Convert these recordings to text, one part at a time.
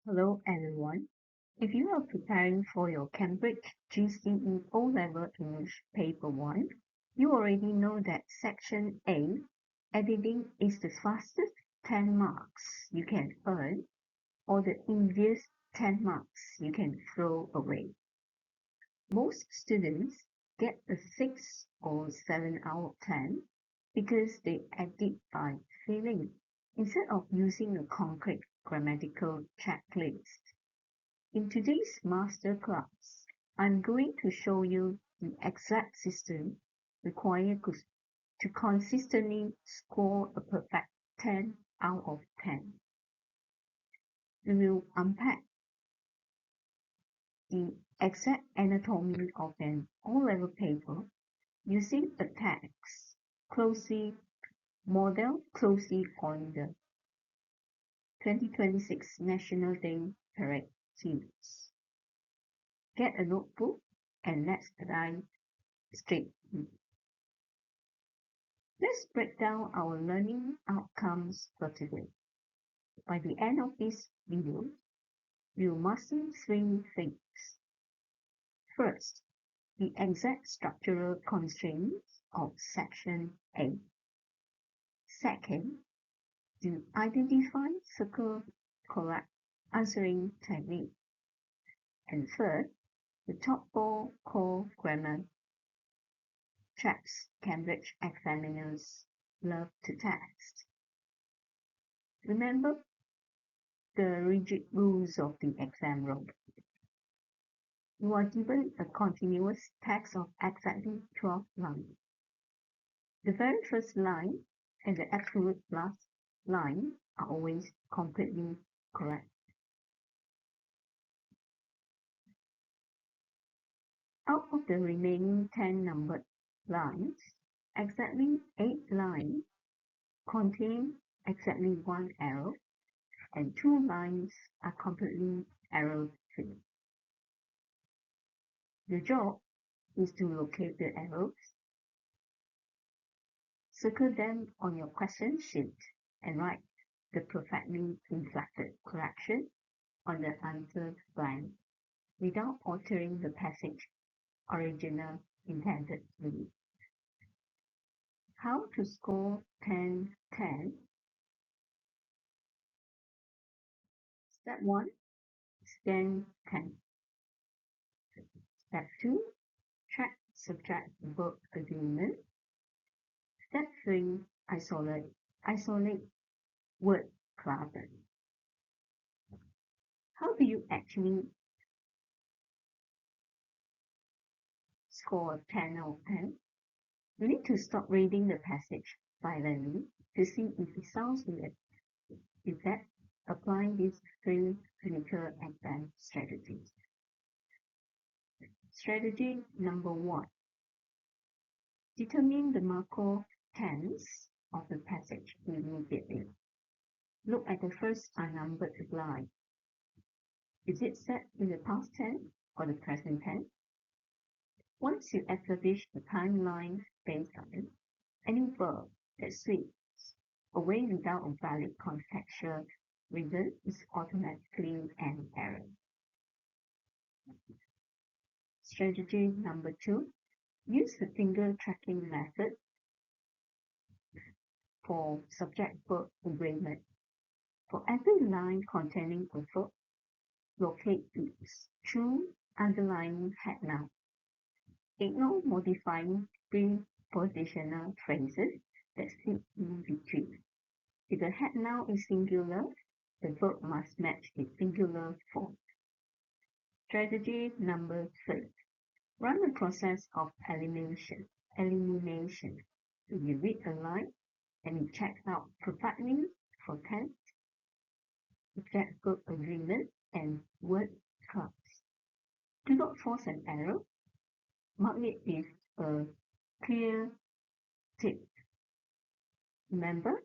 Hello everyone. If you are preparing for your Cambridge GCE O-Level English Paper 1, you already know that Section A, editing is the fastest 10 marks you can earn or the easiest 10 marks you can throw away. Most students get a 6 or 7 out of 10 because they edit by feeling instead of using a concrete grammatical checklist. In today's masterclass, I'm going to show you the exact system required to consistently score a perfect 10 out of 10. We will unpack the exact anatomy of an O-level paper using a text closely modeled closely on the 2026 National Day Parade series. Get a notebook and let's dive straight in. Let's break down our learning outcomes for today. By the end of this video, we'll master three things. First, the exact structural constraints of Section A. Second, the identify circle correct answering technique. And third, the top four core grammar traps Cambridge examiners love to test. Remember the rigid rules of the exam room. You are given a continuous text of exactly 12 lines. The very first line and the absolute last line are always completely correct. Out of the remaining 10 numbered lines, exactly 8 lines contain exactly one arrow and 2 lines are completely arrow-free. Your job is to locate the arrows, circle them on your question sheet, and write the perfectly inflected correction on the answer blank without altering the passage original intended read. How to score 10-10? Step 1, scan 10. Step 2, track subject-verb agreement. Step 3, isolate word cluster. How do you actually score 10 out of 10? You need to stop reading the passage silently to see if it sounds weird. In fact, applying these three clinical exam strategies. Strategy number 1. Determine the Markov tense of the passage immediately. Look at the first unnumbered line. Is it set in the past tense or the present tense? Once you establish the timeline based on it, any verb that sweeps away without a valid contextual reason is automatically an error. Strategy number 2. Use the finger tracking method for subject-verb agreement. For every line containing a verb, locate its true underlying head noun. Ignore modifying prepositional phrases that sit in between. If the head noun is singular, the verb must match its singular form. Strategy number 3. Run a process of elimination. So you read a line and it checks out perfectly for tense, subject-verb agreement, and word clubs. Do not force an error. Mark it with a clear tick. Remember,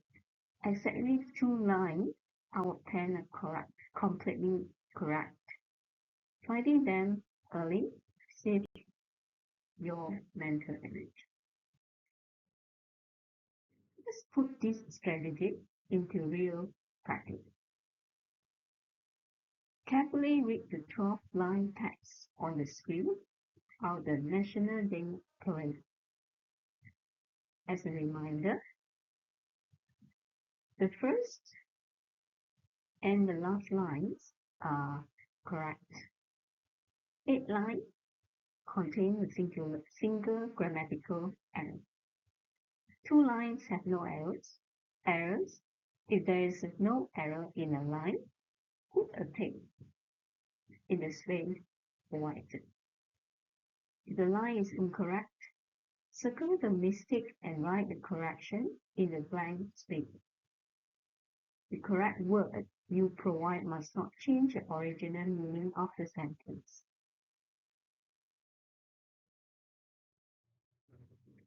exactly 2 lines out of 10 are correct, completely correct. Finding them early saves your mental energy. Let's put this strategy into real practice. Carefully read the 12-line text on the screen of the National Day Parade. As a reminder, the first and the last lines are correct. 8 lines contain a single grammatical error. 2 lines have no errors. If there is no error in a line, put a tick in the space provided. If the line is incorrect, circle the mistake and write the correction in the blank space. The correct word you provide must not change the original meaning of the sentence.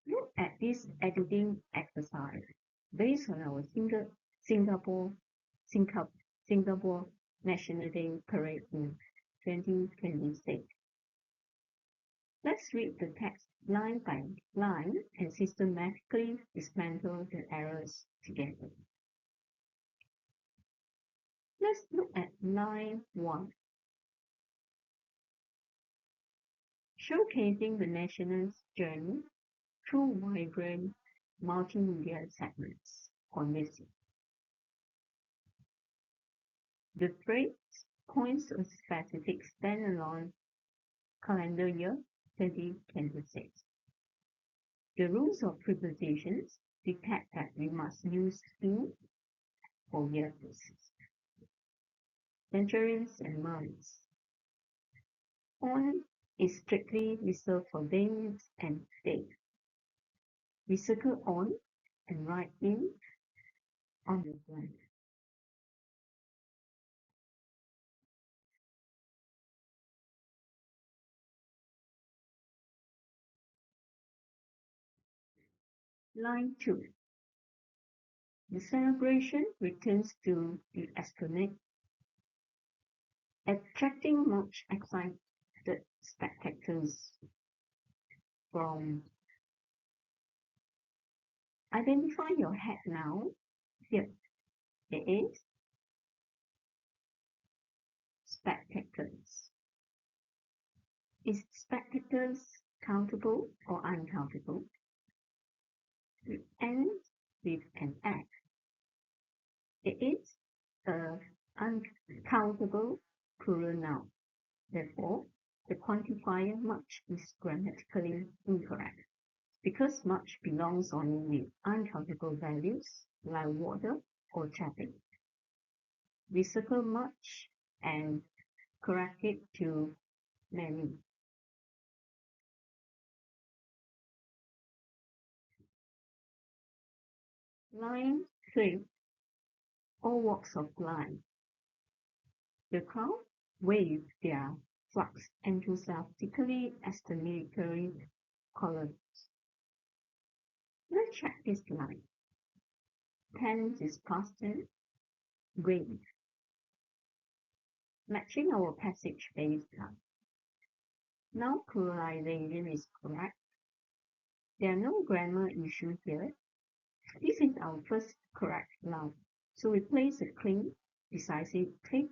Look at this editing exercise based on our Singapore National Day Parade in 2026. Let's read the text line by line and systematically dismantle the errors together. Let's look at line 1. Showcasing the nation's journey through vibrant multimedia segments on music. The phrase points to a specific standalone calendar year 2026. The rules of prepositions dictate that we must use in for years, centuries, and months. On is strictly reserved for days and dates. We circle on and write in on the blank. Line 2. The celebration returns to the Esplanade, attracting much excited spectators from. Identify your head now. Here it is. Spectators. Is spectators countable or uncountable? It ends with an X. It is an uncountable plural noun. Therefore, the quantifier much is grammatically incorrect, because much belongs only with uncountable values like water or traffic. We circle much and correct it to many. Line 3. All walks of life. The crowd wave their flags enthusiastically as the military colors. Let's check this line. Tense is past tense, wave. Matching our passage baseline. Now pluralization is correct. There are no grammar issues here. This is our first correct line. So we place a clean, decisive tick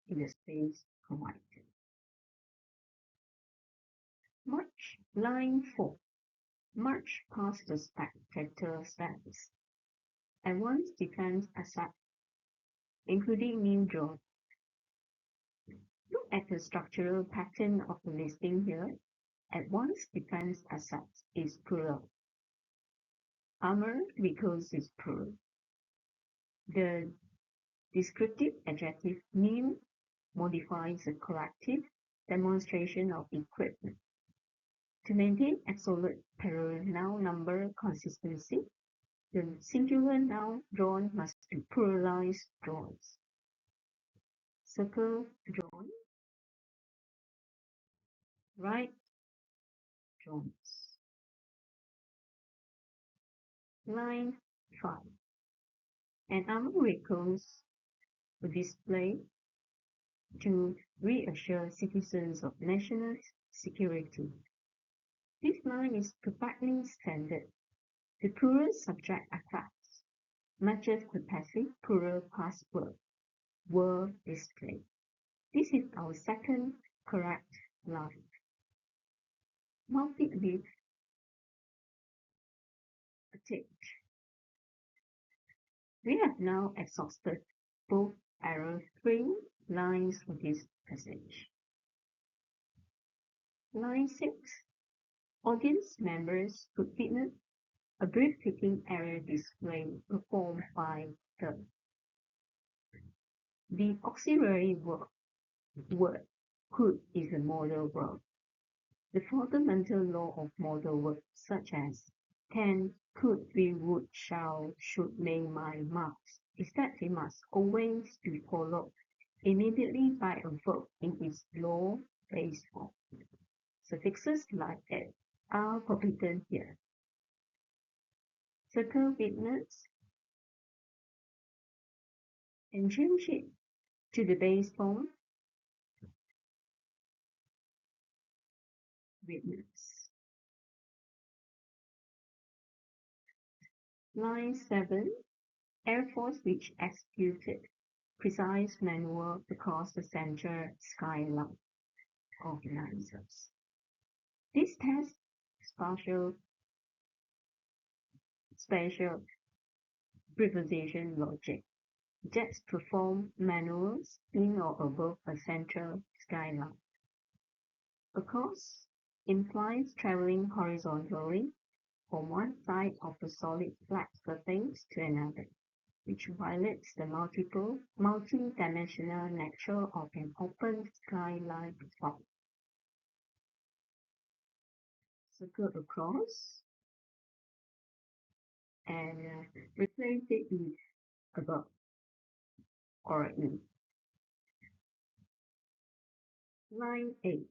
in the space provided. March, line 4. March past the spectator status. At once defends asset, including new draw. Look at the structural pattern of the listing here. At once defense assets is plural. Armored vehicles is plural. The descriptive adjective new modifies the corrective demonstration of equipment. To maintain absolute plural noun number consistency, the singular noun drawn must be pluralized drawns. Circle drawn, right drawns. Line 5. An armored vehicles were displayed to reassure citizens of national security. This line is perfectly standard. The plural subject affix matches the passive plural past verb were displayed. This is our second correct line. Multi with a tick. We have now exhausted both error-free lines for this passage. Line 6. Audience members could witness a breathtaking error display performed by the auxiliary word could is a modal verb. The fundamental law of modal verbs such as can, could, will, would, shall, should, may, might, must is that they must always be followed immediately by a verb in its law-based form. Suffixes like that are forbidden here. Circle witness and change it to the base form witness. Line 7. Air Force which executed precise maneuver across the central skyline organizers. This test spatial preposition logic. Jets perform maneuvers in or above a central skyline. Across implies traveling horizontally from one side of the solid flat surface to another, which violates the multi-dimensional nature of an open sky-like spot. Circle across and replace it with above or in. Line 8.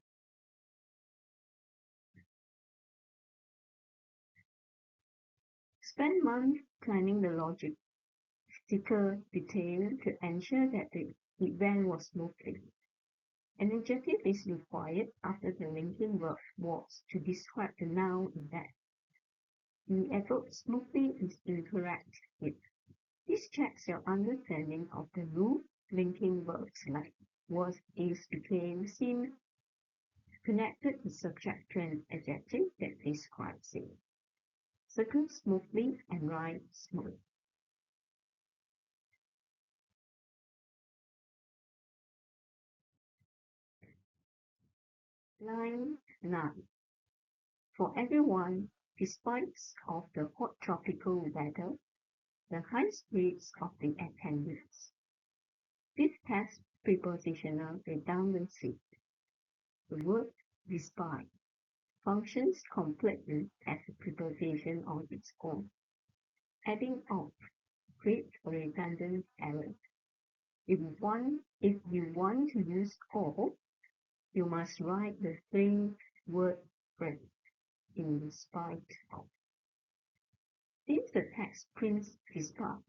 Spend months planning the logistical detail to ensure that the event was smoothly. An adjective is required after the linking verb was to describe the noun event. The adverb smoothly is incorrect here. This checks your understanding of the rule linking verbs like was, is, became, seem, connected the subject to an adjective that describes it. Circle smoothly and write smooth. Line 9. For everyone, despite of the hot tropical weather, the high spirits of the attendants. This tests prepositional redundancy. The word despite functions completely as a preposition on its own. Adding of creates a redundant error. If you want to use all, you must write the three-word phrase in spite of. Since the text prints despite,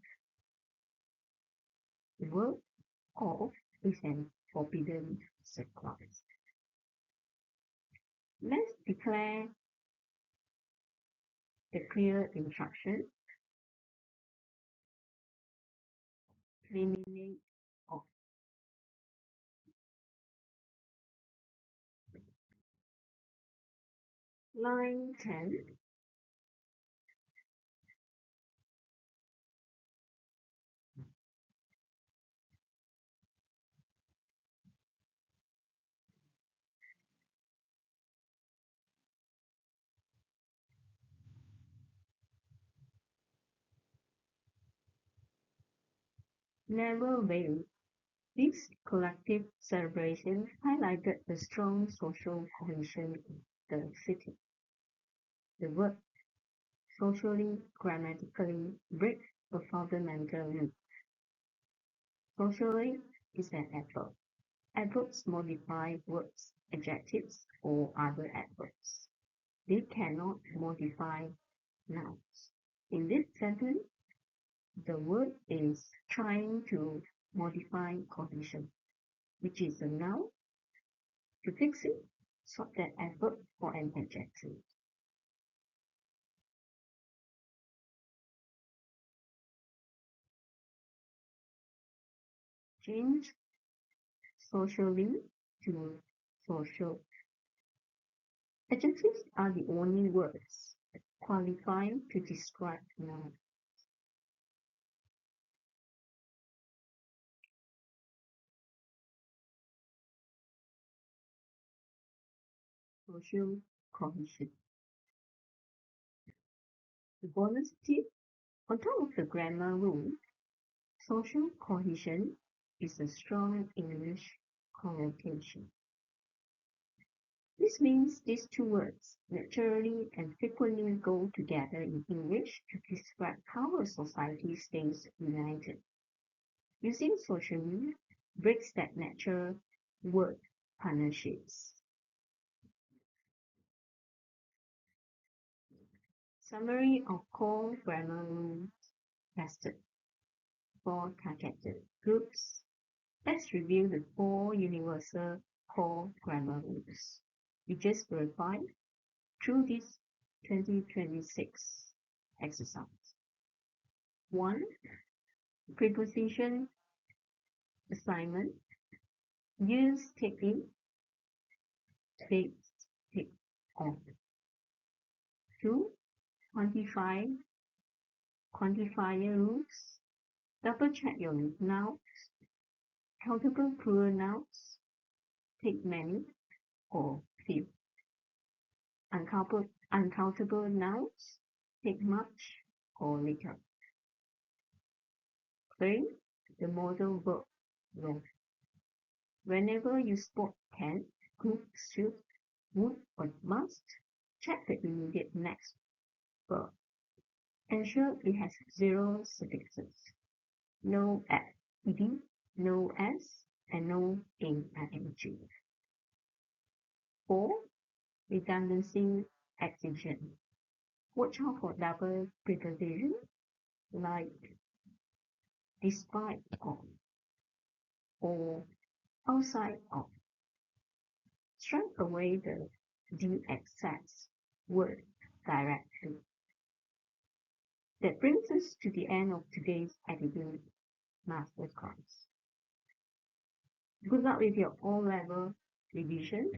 the word of is an forbidden sequence. Let's declare the clear instruction. Eliminate of. Line 10. Never veil. This collective celebration highlighted the strong social cohesion in the city. The word socially grammatically breaks a fundamental rule. Socially is an adverb. Adverbs modify words, adjectives, or other adverbs. They cannot modify nouns. In this sentence, the word is trying to modify cohesion, which is a noun. To fix it, swap that adverb for an adjective. Change socially to social. Adjectives are the only words qualifying to describe nouns. Social cohesion. The bonus tip on top of the grammar rule, social cohesion is a strong English connotation. This means these two words naturally and frequently go together in English to describe how a society stays united. Using socially breaks that natural word partnerships. Summary of core grammar rules tested for targeted groups. Let's review the 4 universal core grammar rules we just verified through this 2026 exercise. 1. Preposition assignment. Use take in, take, take on. 2. Quantifier rules. Double check your nouns. Countable plural nouns. Take many or few. Uncountable nouns. Take much or little. 3. The modal verb rule. Whenever you spot can, could, should, would, or must, check the immediate next verb. Ensure it has 0 suffixes. No ed, no s, and no ing. 4. Redundancy excision. Watch out for double preposition like despite of or outside of. Strike away the excess word directly. That brings us to the end of today's editing masterclass. Good luck with your O-level revision.